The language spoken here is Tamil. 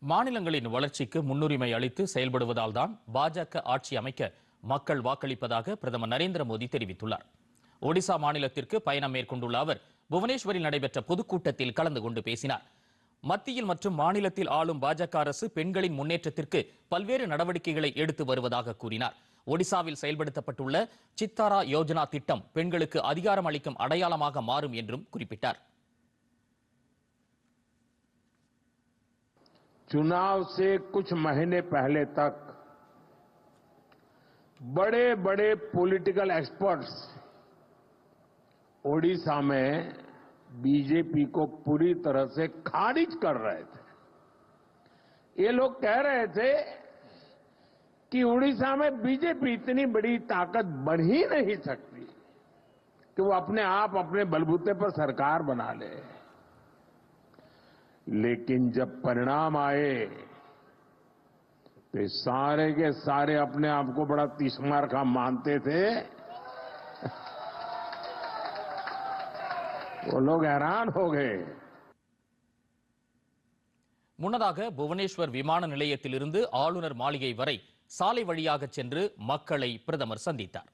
மாநிலங்களின் வளர்ச்சிக்கு முன்னுரிமை அளித்து செயல்படுவதால் தான் பாஜக ஆட்சி அமைக்க மக்கள் வாக்களிப்பதாக பிரதமர் நரேந்திர மோடி தெரிவித்துள்ளார். ஒடிசா மாநிலத்திற்கு பயணம் மேற்கொண்டுள்ள அவர் புவனேஸ்வரில் நடைபெற்ற பொதுக்கூட்டத்தில் கலந்து கொண்டு பேசினார். மத்தியில் மற்றும் மாநிலத்தில் ஆளும் பாஜக அரசு பெண்களின் முன்னேற்றத்திற்கு பல்வேறு நடவடிக்கைகளை எடுத்து வருவதாக கூறினார். ஒடிசாவில் செயல்படுத்தப்பட்டுள்ள சித்தாரா யோஜனா திட்டம் பெண்களுக்கு அதிகாரம் அளிக்கும் அடையாளமாக மாறும் என்றும் குறிப்பிட்டார். चुनाव से कुछ महीने पहले तक बड़े बड़े पॉलिटिकल एक्सपर्ट्स ओडिशा में बीजेपी को पूरी तरह से खारिज कर रहे थे। ये लोग कह रहे थे कि ओडिशा में बीजेपी इतनी बड़ी ताकत बन ही नहीं सकती कि वो अपने आप अपने बलबूते पर सरकार बना ले। लेकिन जब परिणाम आए तो सारे के सारे अपने आप को बड़ा तीसमार का मानते थे। वो लोग हैरान हो गए. முன்னதாக புவனேஸ்வர் விமான நிலையத்திலிருந்து ஆளுநர் மாளிகை வரை சாலை வழியாக சென்று மக்களை பிரதமர் சந்தித்தார்.